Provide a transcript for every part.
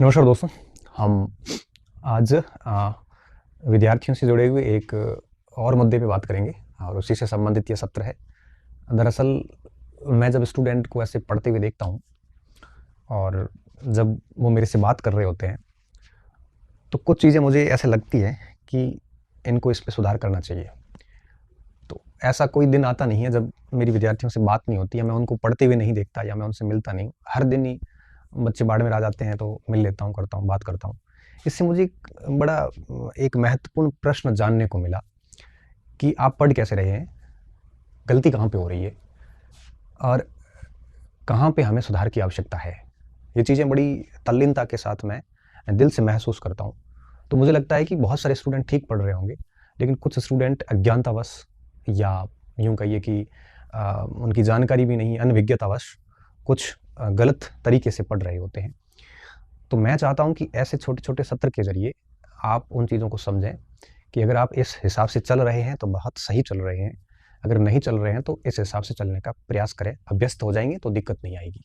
नमस्कार दोस्तों। हम आज विद्यार्थियों से जुड़े हुए एक और मुद्दे पे बात करेंगे और उसी से संबंधित ये सत्र है। दरअसल मैं जब स्टूडेंट को ऐसे पढ़ते हुए देखता हूँ और जब वो मेरे से बात कर रहे होते हैं, तो कुछ चीज़ें मुझे ऐसे लगती हैं कि इनको इस पे सुधार करना चाहिए। तो ऐसा कोई दिन आता नहीं है जब मेरी विद्यार्थियों से बात नहीं होती या मैं उनको पढ़ते हुए नहीं देखता या मैं उनसे मिलता नहीं। हर दिन ही बच्चे बाड़मेर आ जाते हैं तो मिल लेता हूँ, करता हूँ, बात करता हूँ। इससे मुझे एक महत्वपूर्ण प्रश्न जानने को मिला कि आप पढ़ कैसे रहे हैं, गलती कहाँ पे हो रही है और कहाँ पे हमें सुधार की आवश्यकता है। ये चीज़ें बड़ी तल्लीनता के साथ मैं दिल से महसूस करता हूँ। तो मुझे लगता है कि बहुत सारे स्टूडेंट ठीक पढ़ रहे होंगे, लेकिन कुछ स्टूडेंट अज्ञानतावश या यूँ कहिए कि उनकी जानकारी भी नहीं, अनभिज्ञतावश कुछ गलत तरीके से पढ़ रहे होते हैं। तो मैं चाहता हूँ कि ऐसे छोटे-छोटे सत्र के ज़रिए आप उन चीज़ों को समझें कि अगर आप इस हिसाब से चल रहे हैं तो बहुत सही चल रहे हैं, अगर नहीं चल रहे हैं तो इस हिसाब से चलने का प्रयास करें। अभ्यस्त हो जाएँगे तो दिक्कत नहीं आएगी।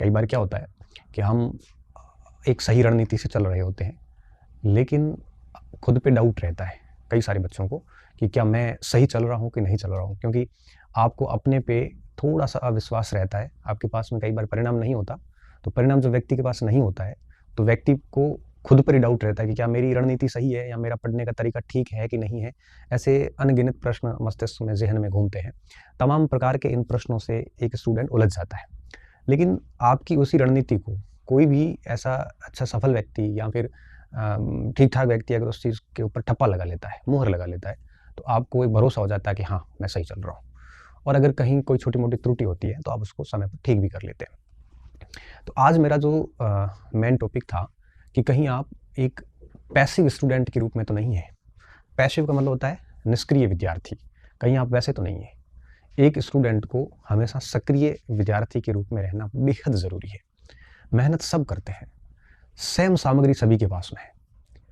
कई बार क्या होता है कि हम एक सही रणनीति से चल रहे होते हैं, लेकिन खुद पे डाउट रहता है कई सारे बच्चों को कि क्या मैं सही चल रहा हूँ कि नहीं चल रहा हूँ? क्योंकि आपको अपने पे थोड़ा-सा अविश्वास रहता है, आपके पास में कई बार परिणाम नहीं होता, तो परिणाम जब व्यक्ति के पास नहीं होता है, तो व्यक्ति को खुद पर ही डाउट रहता है कि क्या मेरी रणनीति सही है या मेरा पढ़ने का तरीका ठीक है कि नहीं है? ऐसे अनगिनत प्रश्न मस्तिष्क में, ज़हन में घूमते हैं। तमाम प्रकार के इन प्रश्नों से एक स्टूडेंट उलझ जाता है। लेकिन आपकी उसी रणनीति को कोई भी ऐसा अच्छा सफल व्यक्ति या फिर ठीक-ठाक व्यक्ति अगर उस चीज़ के ऊपर ठप्पा लगा लेता है, मुहर लगा लेता है, तो आपको एक भरोसा हो जाता है कि हाँ, मैं सही चल रहा हूँ। और अगर कहीं कोई छोटी-मोटी त्रुटि होती है, तो आप उसको समय पर ठीक भी कर लेते हैं। तो आज मेरा जो मेन टॉपिक था कि कहीं आप एक पैसिव स्टूडेंट के रूप में तो नहीं हैं। पैसिव का मतलब होता है निष्क्रिय विद्यार्थी, कहीं आप वैसे तो नहीं हैं। एक स्टूडेंट को हमेशा सक्रिय विद्यार्थी के रूप में रहना बेहद ज़रूरी है। मेहनत सब करते हैं, सेम सामग्री सभी के पास में है।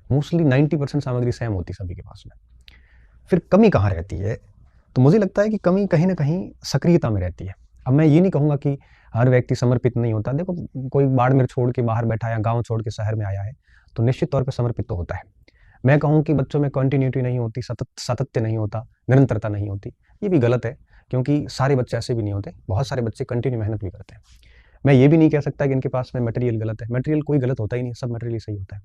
मोस्टली 90% सामग्री सेम होती है सभी के पास में। फिर कमी कहाँ रहती है? तो मुझे लगता है कि कमी कहीं न कहीं सक्रियता में रहती है। अब मैं ये नहीं कहूँगा कि हर व्यक्ति समर्पित नहीं होता। देखो, कोई बाड़मेर छोड़ के बाहर बैठा है या गाँव छोड़ के शहर में आया है, तो निश्चित तौर पे समर्पित तो होता है। मैं कहूँ कि बच्चों में कंटिन्यूटी नहीं होती, सातत्य नहीं होता, निरंतरता नहीं होती, ये भी गलत है, क्योंकि सारे बच्चे ऐसे भी नहीं होते। बहुत सारे बच्चे कंटिन्यू मेहनत भी करते हैं। मैं ये भी नहीं कह सकता कि इनके पास में मटेरियल गलत है। मटेरियल कोई गलत होता ही नहीं, सब मटेरियल ही सही होता है।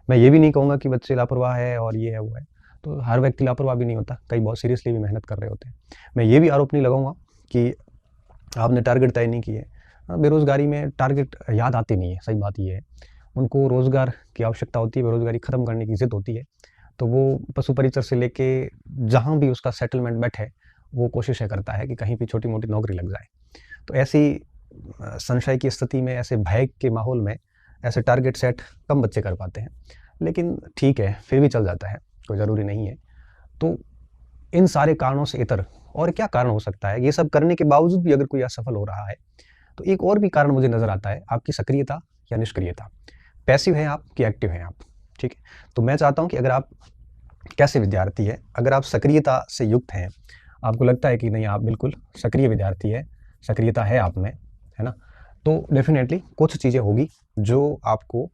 मैं ये भी नहीं कहूँगा कि बच्चे लापरवाह है और ये है, वो है। तो हर व्यक्ति लापरवाह भी नहीं होता, कई बहुत सीरियसली भी मेहनत कर रहे होते हैं। मैं ये भी आरोप नहीं लगाऊँगा कि आपने टारगेट तय नहीं किए। बेरोज़गारी में टारगेट याद आते नहीं है, सही बात ये है। उनको रोज़गार की आवश्यकता होती है, बेरोज़गारी ख़त्म करने की ज़िद होती है, तो वो पशु परिचर से लेके जहाँ भी उसका सेटलमेंट बैठे, वो कोशिशें करता है कि कहीं भी छोटी-मोटी नौकरी लग जाए। तो ऐसी संशय की स्थिति में, ऐसे भय के माहौल में, ऐसे टारगेट सेट कम बच्चे कर पाते हैं। लेकिन ठीक है, फिर भी चल जाता है, कोई ज़रूरी नहीं है। तो इन सारे कारणों से इतर और क्या कारण हो सकता है? ये सब करने के बावजूद भी अगर कोई असफल हो रहा है, तो एक और भी कारण मुझे नज़र आता है, आपकी सक्रियता या निष्क्रियता। पैसिव हैं आप कि एक्टिव हैं आप, ठीक है? तो मैं चाहता हूँ कि अगर आप कैसे विद्यार्थी हैं, अगर आप सक्रियता से युक्त हैं, आपको लगता है कि नहीं आप बिल्कुल सक्रिय विद्यार्थी हैं, सक्रियता है आप में, है ना? तो डेफ़िनेटली कुछ चीज़ें होगी जो आपको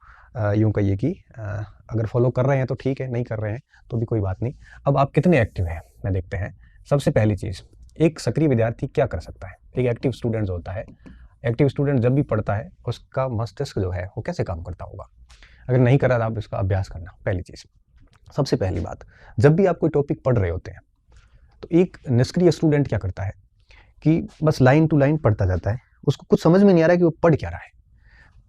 यूँ कहिए कि अगर फ़ॉलो कर रहे हैं तो ठीक है, नहीं कर रहे हैं तो भी कोई बात नहीं। अब आप कितने एक्टिव हैं, मैं देखते हैं। सबसे पहली चीज़, एक सक्रिय विद्यार्थी क्या कर सकता है? एक एक्टिव स्टूडेंट जो होता है, एक्टिव स्टूडेंट जब भी पढ़ता है, उसका मस्तिष्क जो है, वो कैसे काम करता होगा? अगर नहीं कर रहा तो आप इसका अभ्यास करना, पहली चीज़। सबसे पहली बात, जब भी आप कोई टॉपिक पढ़ रहे होते हैं, तो एक निष्क्रिय स्टूडेंट क्या करता है कि बस लाइन टू लाइन पढ़ता जाता है। उसको कुछ समझ में नहीं आ रहा है कि वो पढ़ क्या रहा है।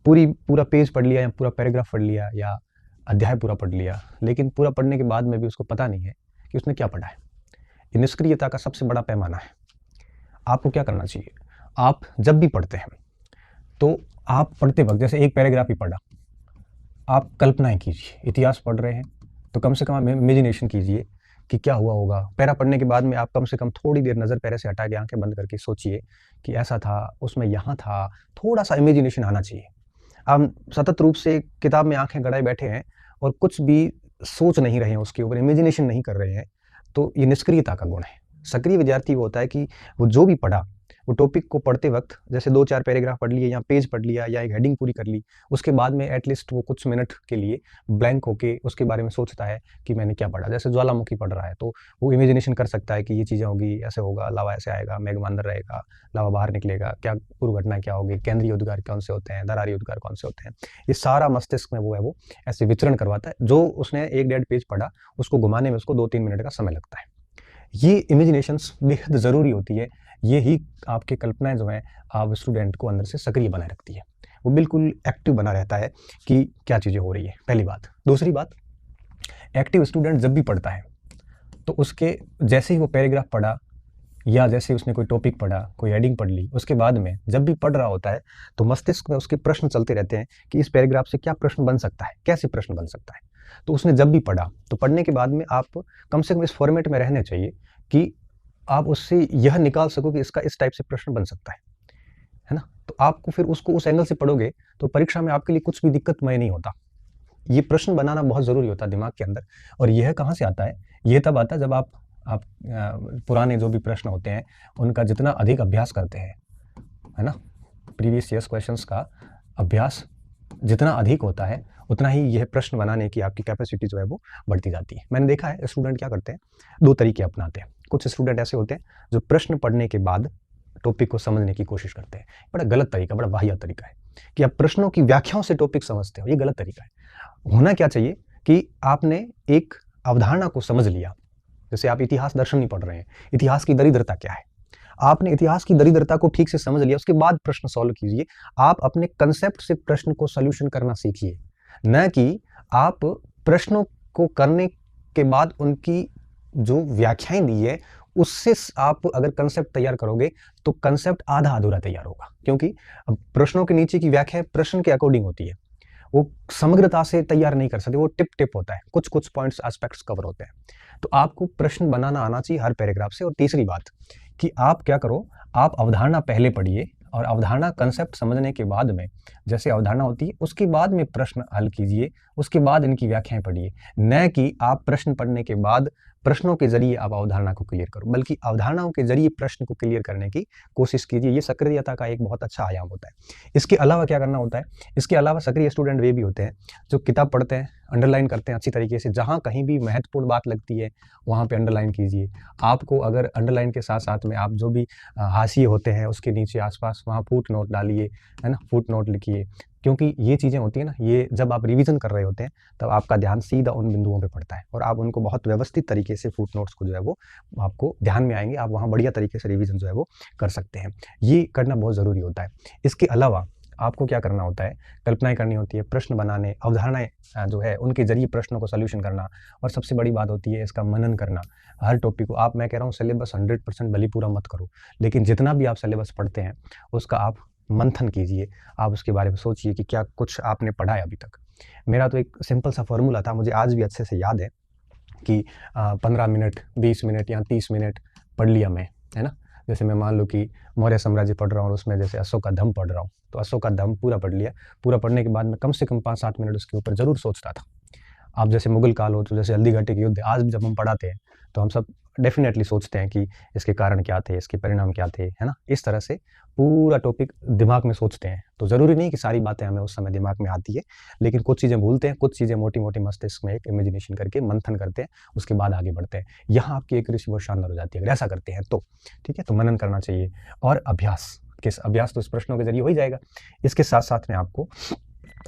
पूरा पेज पढ़ लिया या पूरा पैराग्राफ पढ़ लिया या अध्याय पूरा पढ़ लिया, लेकिन पूरा पढ़ने के बाद में भी उसको पता नहीं है कि उसने क्या पढ़ा है। ये निष्क्रियता का सबसे बड़ा पैमाना है। आपको क्या करना चाहिए? आप जब भी पढ़ते हैं, तो आप पढ़ते वक़्त जैसे एक पैराग्राफ ही पढ़ा, आप कल्पनाएँ कीजिए। इतिहास पढ़ रहे हैं, तो कम से कम आप इमेजिनेशन कीजिए कि क्या हुआ होगा। पैरा पढ़ने के बाद में आप कम से कम थोड़ी देर नज़र पैरे से हटा के आँखें बंद करके सोचिए कि ऐसा था, उसमें यहाँ था, थोड़ा-सा इमेजिनेशन आना चाहिए। आप सतत रूप से किताब में आँखें गड़ाए बैठे हैं और कुछ भी सोच नहीं रहे हैं उसके ऊपर, इमेजिनेशन नहीं कर रहे हैं, तो ये निष्क्रियता का गुण है। सक्रिय विद्यार्थी वो होता है कि वो जो भी पढ़ा, वो टॉपिक को पढ़ते वक्त जैसे 2-4 पैराग्राफ पढ़ लिए या पेज पढ़ लिया या एक हेडिंग पूरी कर ली, उसके बाद में एटलीस्ट वो कुछ मिनट के लिए ब्लैंक होके उसके बारे में सोचता है कि मैंने क्या पढ़ा। जैसे ज्वालामुखी पढ़ रहा है तो वो इमेजिनेशन कर सकता है कि ये चीज़ें होगी, ऐसे होगा, लावा ऐसे आएगा, मेघ अंदर रहेगा, लावा बाहर निकलेगा, क्या पूर्व घटनाएँ क्या होगी, केंद्रीय उद्गार कौन से होते हैं, दरारी उद्गार कौन से होते हैं। ये सारा मस्तिष्क में वो है वो ऐसे विचरण करवाता है। जो उसने 1-1.5 पेज पढ़ा, उसको घुमाने में उसको 2-3 मिनट का समय लगता है। ये इमेजिनेशंस बेहद ज़रूरी होती है। ये ही आपकी कल्पनाएँ जो हैं, आप स्टूडेंट को अंदर से सक्रिय बनाए रखती है। वो बिल्कुल एक्टिव बना रहता है कि क्या चीज़ें हो रही है, पहली बात। दूसरी बात, एक्टिव स्टूडेंट जब भी पढ़ता है, तो उसके जैसे ही वो पैराग्राफ पढ़ा या जैसे उसने कोई टॉपिक पढ़ा, कोई हेडिंग पढ़ ली, उसके बाद में जब भी पढ़ रहा होता है, तो मस्तिष्क में उसके प्रश्न चलते रहते हैं कि इस पैराग्राफ से क्या प्रश्न बन सकता है, कैसे प्रश्न बन सकता है। तो उसने जब भी पढ़ा, तो पढ़ने के बाद में आप कम से कम इस फॉर्मेट में रहने चाहिए कि आप उससे यह निकाल सको कि इसका इस टाइप से प्रश्न बन सकता है ना? तो आपको फिर उसको उस एंगल से पढ़ोगे, तो परीक्षा में आपके लिए कुछ भी दिक्कतमय नहीं होता। ये प्रश्न बनाना बहुत ज़रूरी होता है दिमाग के अंदर। और यह कहाँ से आता है? ये तब आता है जब आप पुराने जो भी प्रश्न होते हैं, उनका जितना अधिक अभ्यास करते हैं, है ना? प्रीवियस ईयर्स क्वेश्चंस का अभ्यास जितना अधिक होता है, उतना ही यह प्रश्न बनाने की आपकी कैपेसिटी जो है वो बढ़ती जाती है। मैंने देखा है स्टूडेंट क्या करते हैं, 2 तरीके अपनाते हैं। कुछ स्टूडेंट ऐसे होते हैं जो प्रश्न पढ़ने के बाद टॉपिक को समझने की कोशिश करते हैं। बड़ा गलत तरीका, बड़ा वाहियात तरीका है कि आप प्रश्नों की व्याख्याओं से टॉपिक समझते हो, ये गलत तरीका है। होना क्या चाहिए कि आपने एक अवधारणा को समझ लिया। जैसे आप इतिहास दर्शन नहीं पढ़ रहे हैं, इतिहास की दरिद्रता क्या है? आपने इतिहास की दरिद्रता को ठीक से समझ लिया, उसके बाद प्रश्न सॉल्व कीजिए। आप अपने कंसेप्ट से प्रश्न को सॉल्यूशन करना सीखिए, न कि आप प्रश्नों को करने के बाद उनकी जो व्याख्याएं दी है, उससे आप अगर कंसेप्ट तैयार करोगे, तो कंसेप्ट आधा अधूरा तैयार होगा। क्योंकि अब प्रश्नों के नीचे की व्याख्या प्रश्न के अकॉर्डिंग होती है, वो समग्रता से तैयार नहीं कर सकते, वो टिप टिप होता है, कुछ कुछ पॉइंट्स एस्पेक्ट्स कवर होते हैं। तो आपको प्रश्न बनाना आना चाहिए हर पैराग्राफ से। और तीसरी बात कि आप क्या करो, आप अवधारणा पहले पढ़िए और अवधारणा कंसेप्ट समझने के बाद में, जैसे अवधारणा होती है उसके बाद में प्रश्न हल कीजिए, उसके बाद इनकी व्याख्याएं पढ़िए। न कि आप प्रश्न पढ़ने के बाद प्रश्नों के जरिए आप अवधारणा को क्लियर करो, बल्कि अवधारणाओं के जरिए प्रश्न को क्लियर करने की कोशिश कीजिए। ये सक्रियता का एक बहुत अच्छा आयाम होता है। इसके अलावा क्या करना होता है, इसके अलावा सक्रिय स्टूडेंट वे भी होते हैं जो किताब पढ़ते हैं, अंडरलाइन करते हैं अच्छी तरीके से। जहाँ कहीं भी महत्वपूर्ण बात लगती है, वहाँ पे अंडरलाइन कीजिए। आपको अगर अंडरलाइन के साथ साथ में आप जो भी हाशिए होते हैं उसके नीचे आसपास वहाँ फुट नोट डालिए, है ना, फुट नोट लिखिए। क्योंकि ये चीज़ें होती हैं ना, ये जब आप रिवीजन कर रहे होते हैं, तब आपका ध्यान सीधा उन बिंदुओं पे पड़ता है और आप उनको बहुत व्यवस्थित तरीके से फुट नोट्स को जो है वो आपको ध्यान में आएंगे। आप वहाँ बढ़िया तरीके से रिवीजन जो है वो कर सकते हैं। ये करना बहुत ज़रूरी होता है। इसके अलावा आपको क्या करना होता है, कल्पनाएं करनी होती है, प्रश्न बनाने, अवधारणाएं जो है उनके जरिए प्रश्नों को सॉल्यूशन करना। और सबसे बड़ी बात होती है इसका मनन करना। हर टॉपिक को मैं कह रहा हूँ सिलेबस 100% भली पूरा मत करो, लेकिन जितना भी आप सिलेबस पढ़ते हैं उसका आप मंथन कीजिए। आप उसके बारे में सोचिए कि क्या कुछ आपने पढ़ा है अभी तक। मेरा तो एक सिंपल सा फॉर्मूला था, मुझे आज भी अच्छे से याद है कि 15 मिनट, 20 मिनट या 30 मिनट पढ़ लिया मैं, है ना। जैसे मैं मान लो कि मौर्य साम्राज्य पढ़ रहा हूँ और उसमें जैसे अशोकाधम पढ़ रहा हूँ, तो अशोकाधम पूरा पढ़ लिया। पूरा पढ़ने के बाद में कम से कम 5-7 मिनट उसके ऊपर ज़रूर सोचता था। आप जैसे मुगल काल हो, तो जैसे हल्दीघाटी के युद्ध आज भी जब हम पढ़ाते हैं, तो हम सब डेफिनेटली सोचते हैं कि इसके कारण क्या थे, इसके परिणाम क्या थे, है ना। इस तरह से पूरा टॉपिक दिमाग में सोचते हैं। तो ज़रूरी नहीं कि सारी बातें हमें उस समय दिमाग में आती है, लेकिन कुछ चीज़ें भूलते हैं, कुछ चीज़ें मोटी मोटी मस्तिष्क में एक इमेजिनेशन करके मंथन करते हैं, उसके बाद आगे बढ़ते हैं। यहाँ आपकी एक्यूरेसी बहुत शानदार हो जाती है अगर ऐसा करते हैं तो। ठीक है, तो मनन करना चाहिए। और अभ्यास तो इस प्रश्नों के जरिए हो ही जाएगा। इसके साथ साथ में आपको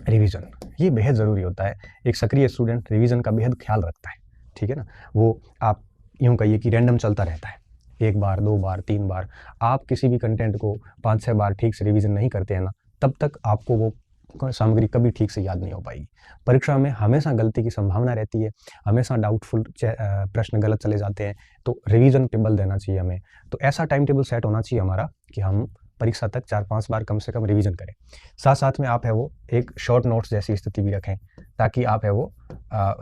रिवीजन, ये बेहद ज़रूरी होता है। एक सक्रिय स्टूडेंट रिवीजन का बेहद ख्याल रखता है, ठीक है ना। वो आप यूँ कहिए कि रैंडम चलता रहता है, 1 बार, 2 बार, 3 बार। आप किसी भी कंटेंट को 5-6 बार ठीक से रिवीजन नहीं करते हैं ना, तब तक आपको वो सामग्री कभी ठीक से याद नहीं हो पाएगी। परीक्षा में हमेशा गलती की संभावना रहती है, हमेशा डाउटफुल प्रश्न गलत चले जाते हैं। तो रिवीजन पे बल देना चाहिए हमें। तो ऐसा टाइम टेबल सेट होना चाहिए हमारा कि हम परीक्षा तक 4-5 बार कम से कम रिवीजन करें। साथ साथ में आप है वो एक शॉर्ट नोट्स जैसी स्थिति भी रखें, ताकि आप है वो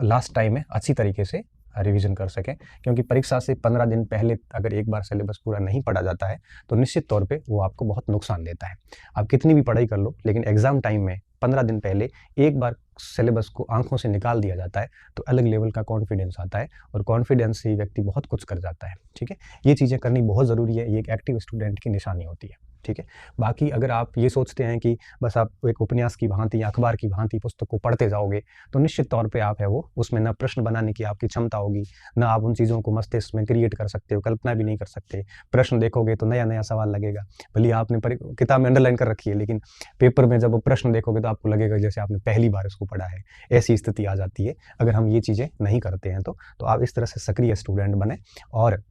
लास्ट टाइम में अच्छी तरीके से रिवीजन कर सकें, क्योंकि परीक्षा से 15 दिन पहले अगर एक बार सिलेबस पूरा नहीं पढ़ा जाता है तो निश्चित तौर पे वो आपको बहुत नुकसान देता है। आप कितनी भी पढ़ाई कर लो, लेकिन एग्जाम टाइम में 15 दिन पहले एक बार सिलेबस को आंखों से निकाल दिया जाता है तो अलग लेवल का कॉन्फिडेंस आता है, और कॉन्फिडेंस से व्यक्ति बहुत कुछ कर जाता है। ठीक है, ये चीज़ें करनी बहुत ज़रूरी है, ये एक एक्टिव स्टूडेंट की निशानी होती है। ठीक है, बाकी अगर आप ये सोचते हैं कि बस आप एक उपन्यास की भांति या अखबार की भांति पुस्तक को पढ़ते जाओगे तो निश्चित तौर पे आप है वो उसमें ना प्रश्न बनाने की आपकी क्षमता होगी, ना आप उन चीज़ों को मस्तिष्क में क्रिएट कर सकते हो, कल्पना भी नहीं कर सकते। प्रश्न देखोगे तो नया नया सवाल लगेगा, भले आपने किताब में अंडरलाइन कर रखी है, लेकिन पेपर में जब वो प्रश्न देखोगे तो आपको लगेगा जैसे आपने पहली बार इसको पढ़ा है। ऐसी स्थिति आ जाती है अगर हम ये चीज़ें नहीं करते हैं तो आप इस तरह से सक्रिय स्टूडेंट बने, और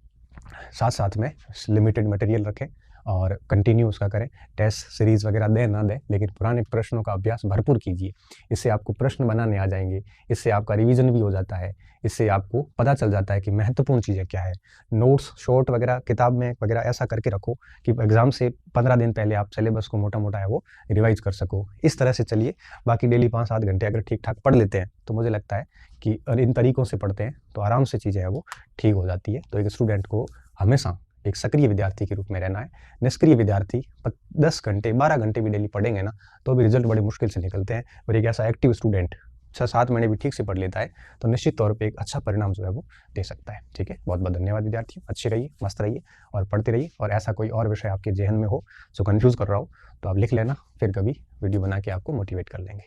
साथ साथ में लिमिटेड मटेरियल रखें और कंटिन्यू उसका करें। टेस्ट सीरीज़ वगैरह दें ना दें, लेकिन पुराने प्रश्नों का अभ्यास भरपूर कीजिए। इससे आपको प्रश्न बनाने आ जाएंगे, इससे आपका रिवीजन भी हो जाता है, इससे आपको पता चल जाता है कि महत्वपूर्ण चीज़ें क्या है। नोट्स शॉर्ट वगैरह किताब में वगैरह ऐसा करके रखो कि एग्ज़ाम से 15 दिन पहले आप सिलेबस को मोटा मोटा है वो रिवाइज कर सको। इस तरह से चलिए। बाकी डेली 5-7 घंटे अगर ठीक ठाक पढ़ लेते हैं तो मुझे लगता है कि इन तरीकों से पढ़ते हैं तो आराम से चीज़ें हैं वो ठीक हो जाती है। तो एक स्टूडेंट को हमेशा एक सक्रिय विद्यार्थी के रूप में रहना है। निष्क्रिय विद्यार्थी 10 घंटे 12 घंटे भी डेली पढ़ेंगे ना तो भी रिजल्ट बड़े मुश्किल से निकलते हैं, और एक ऐसा एक्टिव स्टूडेंट 6-7 महीने भी ठीक से पढ़ लेता है तो निश्चित तौर पे एक अच्छा परिणाम जो है वो दे सकता है। ठीक है, बहुत बहुत धन्यवाद विद्यार्थियों। अच्छे रहिए, मस्त रहिए और पढ़ते रहिए। और ऐसा कोई और विषय आपके जहन में हो जो कन्फ्यूज़ कर रहा हो तो आप लिख लेना, फिर कभी वीडियो बना के आपको मोटिवेट कर लेंगे।